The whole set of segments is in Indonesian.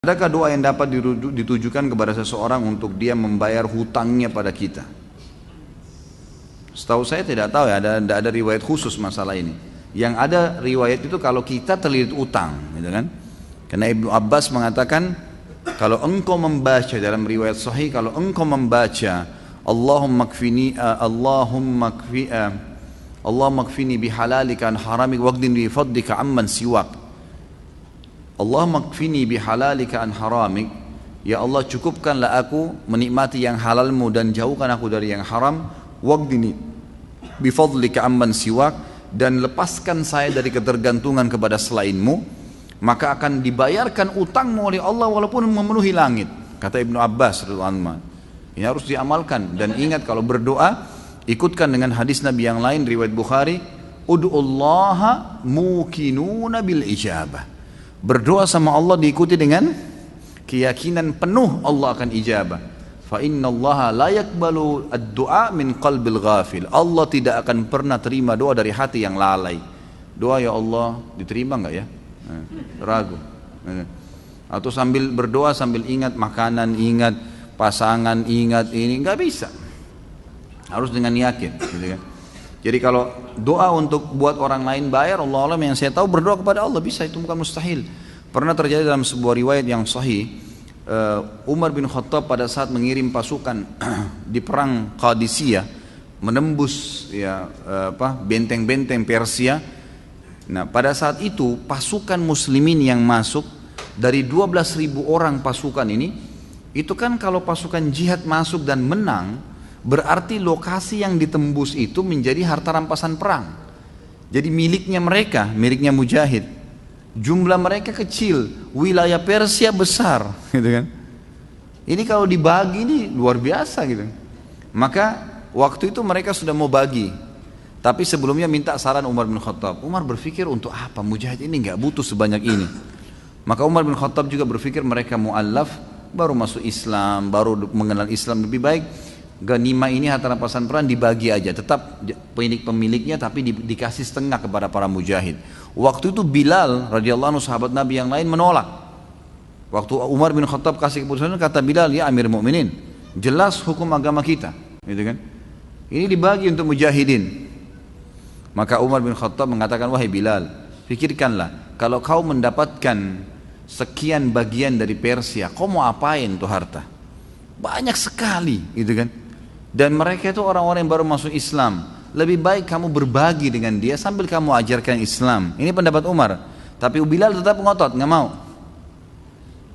Adakah doa yang dapat ditujukan kepada seseorang untuk dia membayar hutangnya pada kita? Setahu saya tidak tahu ya, ada riwayat khusus masalah ini. Yang ada riwayat itu kalau kita terlilit utang, gitu kan? Karena Ibnu Abbas mengatakan kalau engkau membaca dalam riwayat sahih, kalau engkau membaca Allahumma kfini bihalalika an haramik waqdini bi fadlika amman siwak. Allahumma kfini bihalalika an haramik. Ya Allah, cukupkanlah aku menikmati yang halalmu dan jauhkan aku dari yang haram. Waqdini bifadlika amman siwak, dan lepaskan saya dari ketergantungan kepada selainmu, maka akan dibayarkan utangmu oleh Allah walaupun memenuhi langit. Kata Ibnu Abbas radhiyallahu anhu. Ini harus diamalkan, dan ingat kalau berdoa ikutkan dengan hadis Nabi yang lain riwayat Bukhari, ud'ullaha mukinuna bil ijabah. Berdoa sama Allah diikuti dengan keyakinan penuh Allah akan ijabah. Fa innallaha la yaqbalu ad-du'a min qalbil ghafil. Allah tidak akan pernah terima doa dari hati yang lalai. Doa ya Allah diterima enggak ya? Ragu. Atau sambil berdoa sambil ingat makanan, ingat pasangan, ingat ini, enggak bisa. Harus dengan yakin, gitu kan? Jadi kalau doa untuk buat orang lain bayar, Allah alam yang saya tahu berdoa kepada Allah bisa, itu bukan mustahil. Pernah terjadi dalam sebuah riwayat yang sahih, Umar bin Khattab pada saat mengirim pasukan di perang Qadisiyah, menembus benteng-benteng Persia. Nah, pada saat itu pasukan muslimin yang masuk dari 12.000 orang pasukan ini, itu kan kalau pasukan jihad masuk dan menang, berarti lokasi yang ditembus itu menjadi harta rampasan perang. Jadi miliknya mereka, miliknya mujahid. Jumlah mereka kecil, wilayah Persia besar, gitu kan. Ini kalau dibagi ini luar biasa gitu. Maka waktu itu mereka sudah mau bagi, tapi sebelumnya minta saran Umar bin Khattab. Umar berpikir untuk apa, mujahid ini nggak butuh sebanyak ini. Maka Umar bin Khattab juga berpikir mereka mu'allaf, baru masuk Islam, baru mengenal Islam, lebih baik ganimah ini harta rampasan perang dibagi aja, tetap pemiliknya tapi dikasih setengah kepada para mujahid. Waktu itu Bilal radhiyallahu anhu sahabat Nabi yang lain menolak. Waktu Umar bin Khattab kasih keputusan, kata Bilal, ya Amir Mu'minin, jelas hukum agama kita, gitu kan? Ini dibagi untuk mujahidin. Maka Umar bin Khattab mengatakan, wahai Bilal, pikirkanlah, kalau kau mendapatkan sekian bagian dari Persia, kau mau apain tuh harta? Banyak sekali, gitu kan? Dan mereka itu orang-orang yang baru masuk Islam. Lebih baik kamu berbagi dengan dia sambil kamu ajarkan Islam. Ini pendapat Umar. Tapi Bilal tetap ngotot, nggak mau.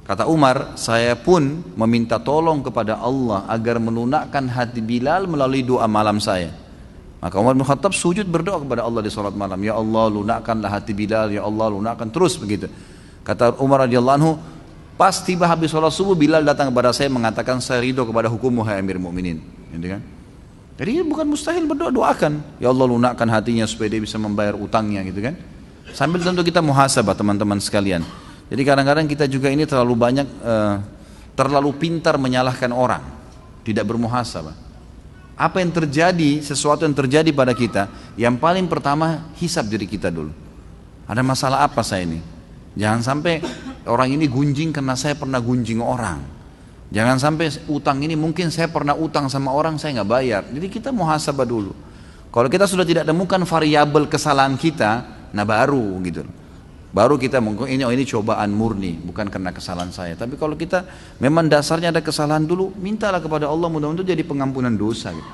Kata Umar, saya pun meminta tolong kepada Allah agar melunakkan hati Bilal melalui doa malam saya. Maka Umar bin Khattab sujud berdoa kepada Allah di salat malam. Ya Allah, lunakkanlah hati Bilal. Ya Allah, lunakkan, terus begitu. Kata Umar radhiyallahu anhu, pas tiba habis sholat subuh, Bilal datang kepada saya mengatakan, saya ridho kepada hukummu hai Amir Mu'minin, gitu kan? Jadi bukan mustahil berdoa, doakan ya Allah lunakkan hatinya supaya dia bisa membayar utangnya, gitu kan? Sambil tentu kita muhasabah teman-teman sekalian. Jadi kadang-kadang kita juga ini terlalu banyak terlalu pintar menyalahkan orang, tidak bermuhasabah. Apa yang terjadi, sesuatu yang terjadi pada kita, yang paling pertama hisab diri kita dulu. Ada masalah apa saya ini? Jangan sampai orang ini gunjing karena saya pernah gunjing orang. Jangan sampai utang ini mungkin saya pernah utang sama orang, saya nggak bayar. Jadi kita muhasabah dulu. Kalau kita sudah tidak temukan variabel kesalahan kita, nah baru gitu. Baru kita mungkin ini cobaan murni, bukan karena kesalahan saya. Tapi kalau kita memang dasarnya ada kesalahan dulu, mintalah kepada Allah mudah-mudahan jadi pengampunan dosa gitu.